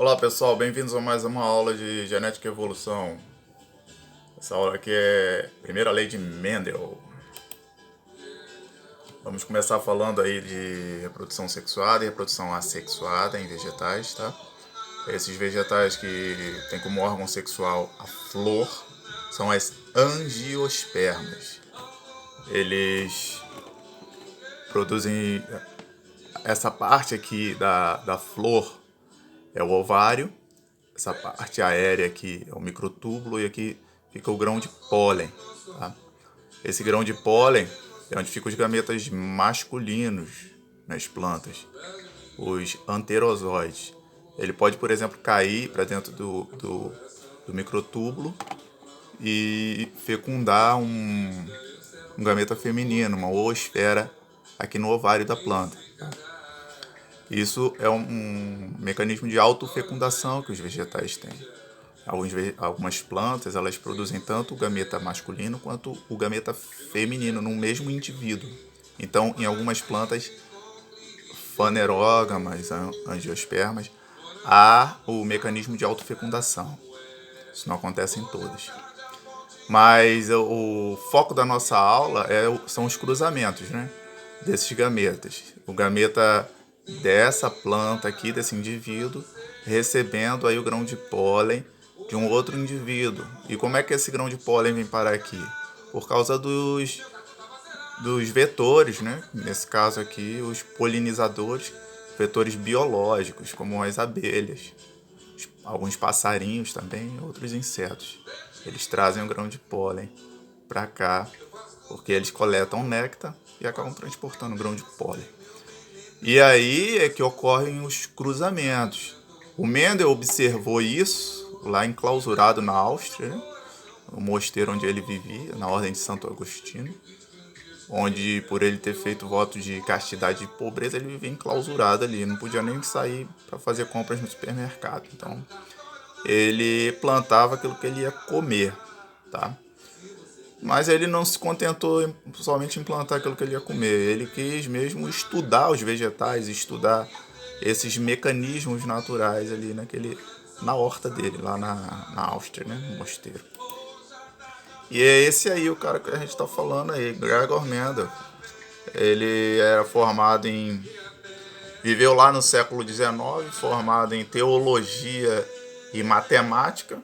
Olá pessoal, bem-vindos a mais uma aula de Genética e Evolução. Essa aula aqui é a primeira lei de Mendel. Vamos começar falando aí de reprodução sexuada e reprodução assexuada em vegetais, tá? Esses vegetais que têm como órgão sexual a flor são as angiospermas. Eles produzem essa parte aqui da flor é o ovário, essa parte aérea aqui é o microtúbulo e aqui fica o grão de pólen. Tá? Esse grão de pólen é onde ficam os gametas masculinos nas plantas, os anterozoides. Ele pode, por exemplo, cair para dentro do microtúbulo e fecundar um gameta feminino, uma oosfera aqui no ovário da planta. Isso é um mecanismo de autofecundação que os vegetais têm. Algumas plantas elas produzem tanto o gameta masculino quanto o gameta feminino no mesmo indivíduo. Então, em algumas plantas fanerógamas, angiospermas, há o mecanismo de autofecundação. Isso não acontece em todas. Mas o foco da nossa aula são os cruzamentos, né, desses gametas. O gameta dessa planta aqui, desse indivíduo, recebendo aí o grão de pólen de um outro indivíduo. E como é que esse grão de pólen vem parar aqui? Por causa dos vetores, né? Nesse caso aqui, os polinizadores, vetores biológicos, como as abelhas, alguns passarinhos também, outros insetos. Eles trazem o grão de pólen para cá, porque eles coletam néctar e acabam transportando o grão de pólen. E aí é que ocorrem os cruzamentos. O Mendel observou isso lá enclausurado na Áustria, né? No mosteiro onde ele vivia, na Ordem de Santo Agostinho, onde, por ele ter feito voto de castidade e pobreza, ele vivia enclausurado ali, não podia nem sair para fazer compras no supermercado. Então, ele plantava aquilo que ele ia comer, tá? Mas ele não se contentou somente em plantar aquilo que ele ia comer. Ele quis mesmo estudar os vegetais, estudar esses mecanismos naturais ali na horta dele, lá na Áustria, né, no mosteiro. E é esse aí o cara que a gente está falando aí, Gregor Mendel. Ele era viveu lá no século XIX, formado em teologia e matemática.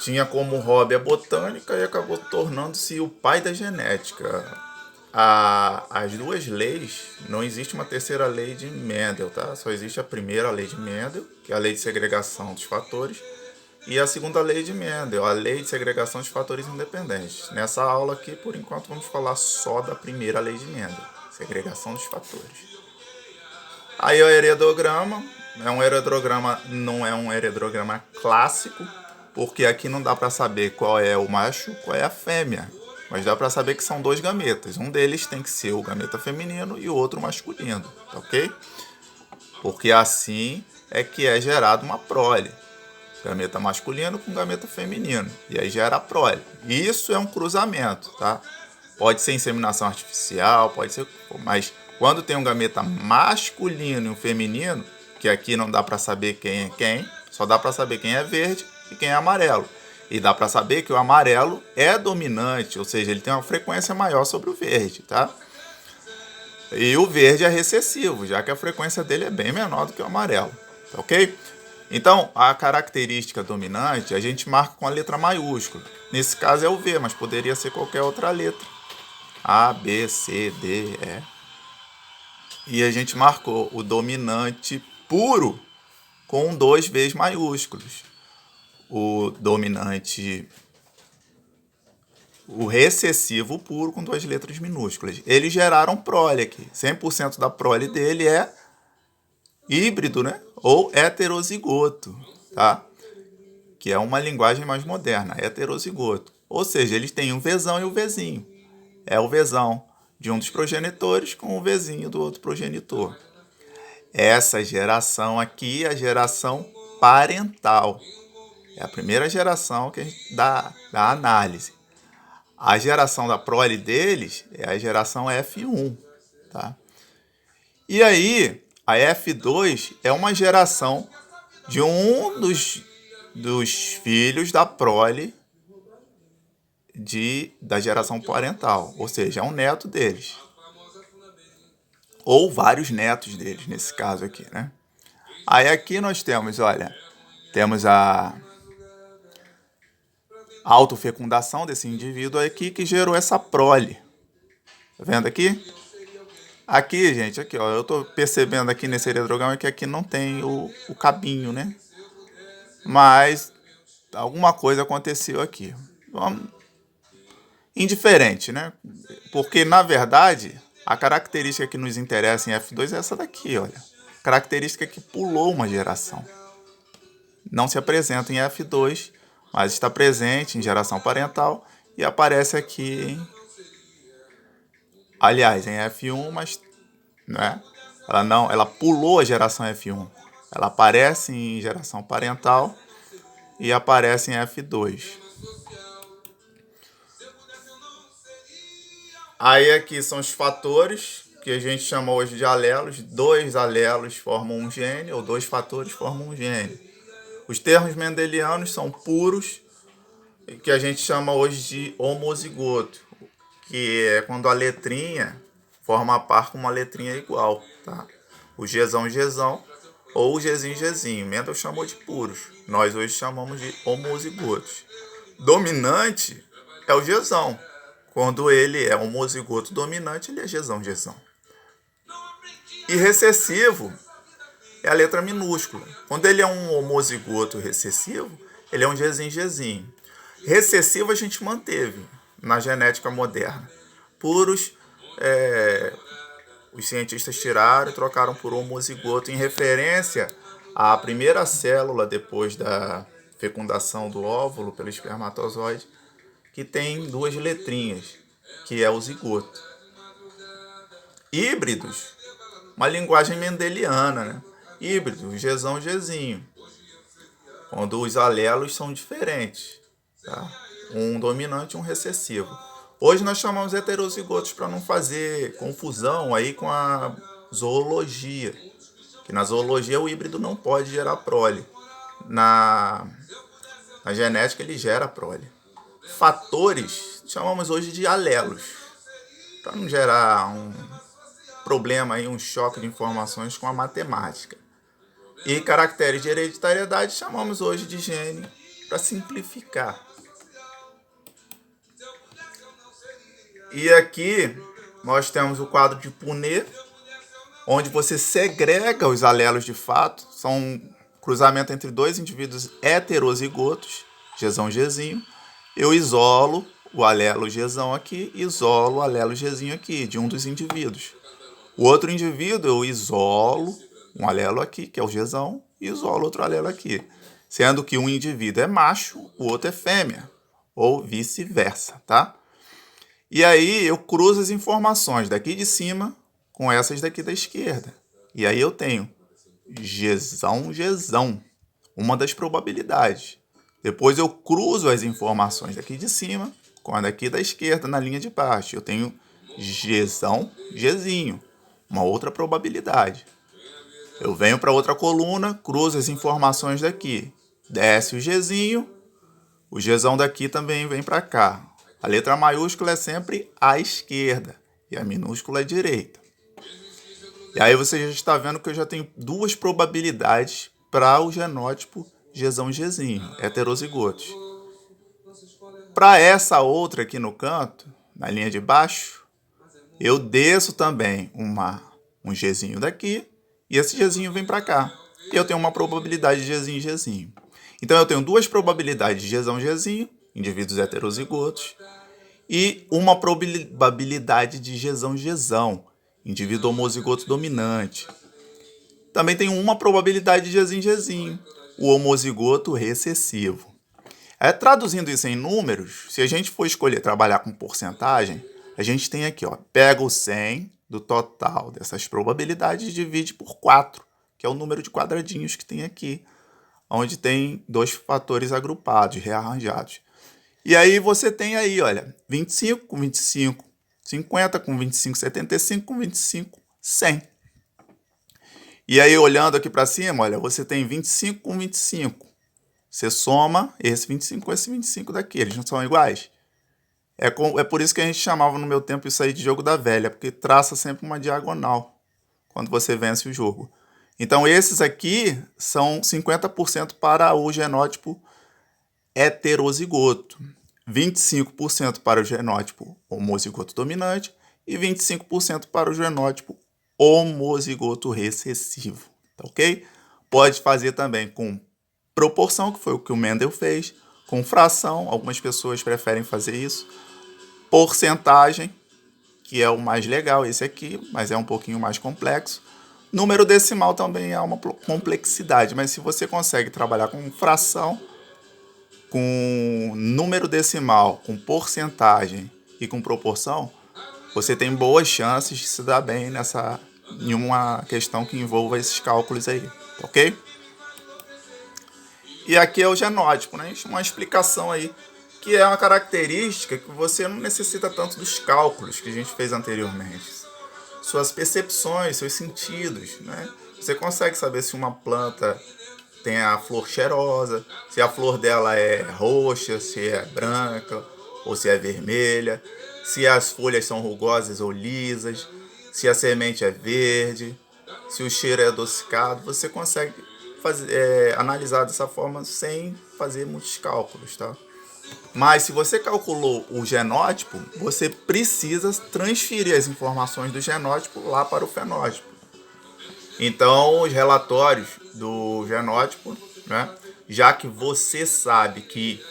Tinha como hobby a botânica e acabou tornando-se o pai da genética. As duas leis, não existe uma terceira lei de Mendel, tá? Só existe a primeira lei de Mendel, que é a lei de segregação dos fatores, e a segunda lei de Mendel, a lei de segregação dos fatores independentes. Nessa aula aqui, por enquanto, vamos falar só da primeira lei de Mendel, segregação dos fatores. Aí o heredograma, não é um heredograma clássico, porque aqui não dá para saber qual é o macho, qual é a fêmea. Mas dá para saber que são dois gametas. Um deles tem que ser o gameta feminino e o outro masculino, tá ok? Porque assim é que é gerado uma prole. Gameta masculino com gameta feminino. E aí gera a prole. Isso é um cruzamento, tá? Pode ser inseminação artificial, pode ser... Mas quando tem um gameta masculino e um feminino, que aqui não dá para saber quem é quem, só dá para saber quem é verde e quem é amarelo. E dá para saber que o amarelo é dominante, ou seja, ele tem uma frequência maior sobre o verde, tá? E o verde é recessivo, já que a frequência dele é bem menor do que o amarelo, tá ok? Então, a característica dominante a gente marca com a letra maiúscula. Nesse caso é o V, mas poderia ser qualquer outra letra. A, B, C, D, E. E a gente marcou o dominante puro com 2 V's maiúsculos. O dominante, o recessivo puro com 2 letras minúsculas. Eles geraram prole aqui. 100% da prole dele é híbrido, né? Ou heterozigoto, tá? Que é uma linguagem mais moderna, heterozigoto. Ou seja, eles têm um Vzão e um Vzinho. É o Vzão de um dos progenitores com o Vzinho do outro progenitor. Essa geração aqui é a geração parental. É a primeira geração que a gente dá análise. A geração da prole deles é a geração F1, tá? E aí, a F2 é uma geração de um dos filhos da prole da geração parental, ou seja, é um neto deles. Ou vários netos deles, nesse caso aqui, né? Aí aqui nós temos, olha, temos a autofecundação desse indivíduo aqui que gerou essa prole. Tá vendo aqui? Aqui, gente, aqui, ó, eu tô percebendo aqui nesse eretrograma que aqui não tem o cabinho, né? Mas alguma coisa aconteceu aqui. Indiferente, né? Porque, na verdade, a característica que nos interessa em F2 é essa daqui, olha. Característica que pulou uma geração. Não se apresenta em F2, mas está presente em geração parental e aparece aqui aliás, em F1, mas né? Ela pulou a geração F1. Ela aparece em geração parental e aparece em F2. Aí aqui são os fatores que a gente chama hoje de alelos. 2 alelos formam um gene, ou 2 fatores formam um gene. Os termos mendelianos são puros, que a gente chama hoje de homozigoto, que é quando a letrinha forma par com uma letrinha igual, tá? O Gzão, Gzão, ou o Gzinho, Gzinho. Mendel chamou de puros. Nós hoje chamamos de homozigotos. Dominante é o Gzão. Quando ele é homozigoto dominante, ele é Gzão, Gzão. E recessivo é a letra minúscula. Quando ele é um homozigoto recessivo, ele é um Gzinho, Gzinho. Recessivo a gente manteve na genética moderna. Puros, os cientistas tiraram e trocaram por homozigoto em referência à primeira célula depois da fecundação do óvulo pelo espermatozoide, que tem 2 letrinhas, que é o zigoto. Híbridos, uma linguagem mendeliana, né? Híbrido, Gzão, Gzinho, quando os alelos são diferentes, tá? Um dominante e um recessivo. Hoje nós chamamos heterozigotos para não fazer confusão aí com a zoologia, que na zoologia o híbrido não pode gerar prole. Na genética ele gera prole. Fatores chamamos hoje de alelos, para não gerar um problema aí, um choque de informações com a matemática. E caracteres de hereditariedade chamamos hoje de gene, para simplificar. E aqui nós temos o quadro de Punnett, onde você segrega os alelos de fato. São um cruzamento entre 2 indivíduos heterozigotos, Gzão, Gzinho. Eu isolo o alelo Gzão aqui, isolo o alelo Gzinho aqui, de um dos indivíduos. O outro indivíduo eu isolo um alelo aqui, que é o Gzão, e isolo outro alelo aqui. Sendo que um indivíduo é macho, o outro é fêmea, ou vice-versa, tá? E aí eu cruzo as informações daqui de cima com essas daqui da esquerda. E aí eu tenho Gzão, Gzão, uma das probabilidades. Depois eu cruzo as informações daqui de cima com a daqui da esquerda na linha de baixo. Eu tenho Gzão, Gzinho, uma outra probabilidade. Eu venho para outra coluna, cruzo as informações daqui. Desce o Gzinho, o Gzão daqui também vem para cá. A letra maiúscula é sempre à esquerda e a minúscula é à direita. E aí você já está vendo que eu já tenho 2 probabilidades para o genótipo Gzão, Gzinho, heterozigotos. Para essa outra aqui no canto, na linha de baixo, eu desço também um Gzinho daqui e esse Gzinho vem para cá. E eu tenho uma probabilidade de Gzinho, Gzinho. Então eu tenho 2 probabilidades de Gzão, Gzinho, indivíduos heterozigotos, e uma probabilidade de Gzão, Gzão, indivíduo homozigoto dominante. Também tem uma probabilidade de Gzinho, Gzinho, o homozigoto recessivo. Traduzindo isso em números, se a gente for escolher trabalhar com porcentagem, a gente tem aqui, ó, pega o 100 do total dessas probabilidades e divide por 4, que é o número de quadradinhos que tem aqui, onde tem 2 fatores agrupados, rearranjados. E aí você tem aí, olha, 25 com 25, 50 com 25, 75 com 25, 100. E aí, olhando aqui para cima, olha, você tem 25 com 25. Você soma esse 25 com esse 25 daqui, eles não são iguais? É por isso que a gente chamava no meu tempo isso aí de jogo da velha, porque traça sempre uma diagonal quando você vence o jogo. Então, esses aqui são 50% para o genótipo heterozigoto, 25% para o genótipo homozigoto dominante e 25% para o genótipo homozigoto recessivo, tá ok? Pode fazer também com proporção, que foi o que o Mendel fez, com fração, algumas pessoas preferem fazer isso, porcentagem, que é o mais legal, esse aqui, mas é um pouquinho mais complexo. Número decimal também é uma complexidade, mas se você consegue trabalhar com fração, com número decimal, com porcentagem e com proporção, você tem boas chances de se dar bem em uma questão que envolva esses cálculos aí, ok? E aqui é o genótipo, né? Uma explicação aí, que é uma característica que você não necessita tanto dos cálculos que a gente fez anteriormente. Suas percepções, seus sentidos, né? Você consegue saber se uma planta tem a flor cheirosa, se a flor dela é roxa, se é branca ou se é vermelha, se as folhas são rugosas ou lisas, se a semente é verde, se o cheiro é adocicado. Você consegue analisar dessa forma sem fazer muitos cálculos, tá? Mas se você calculou o genótipo, você precisa transferir as informações do genótipo lá para o fenótipo. Então, os relatórios do genótipo, né, já que você sabe que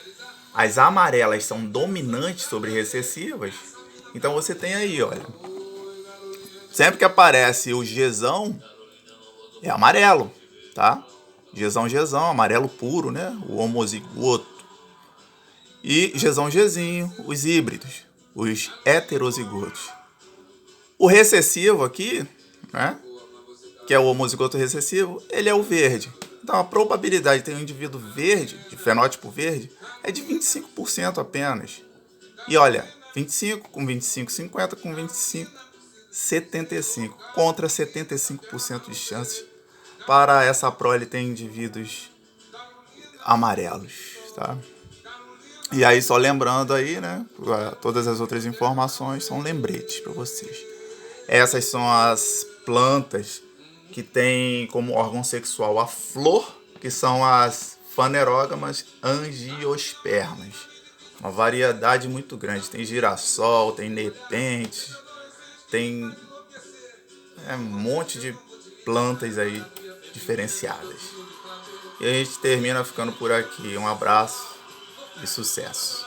as amarelas são dominantes sobre recessivas, então você tem aí, olha, sempre que aparece o Gzão, é amarelo, tá? Gzão, amarelo puro, né? O homozigoto. E Gzinho, os híbridos, os heterozigotos. O recessivo aqui, né? Que é o homozigoto recessivo, ele é o verde. Então a probabilidade de ter um indivíduo verde, de fenótipo verde, é de 25% apenas. E olha, 25 com 25, 50 com 25, 75. Contra 75% de chances para essa prole ter indivíduos amarelos, tá? E aí, só lembrando aí, né? Todas as outras informações são lembretes para vocês. Essas são as plantas que têm como órgão sexual a flor, que são as fanerógamas angiospermas. Uma variedade muito grande. Tem girassol, tem nepente, tem um monte de plantas aí diferenciadas. E a gente termina ficando por aqui. Um abraço e sucesso.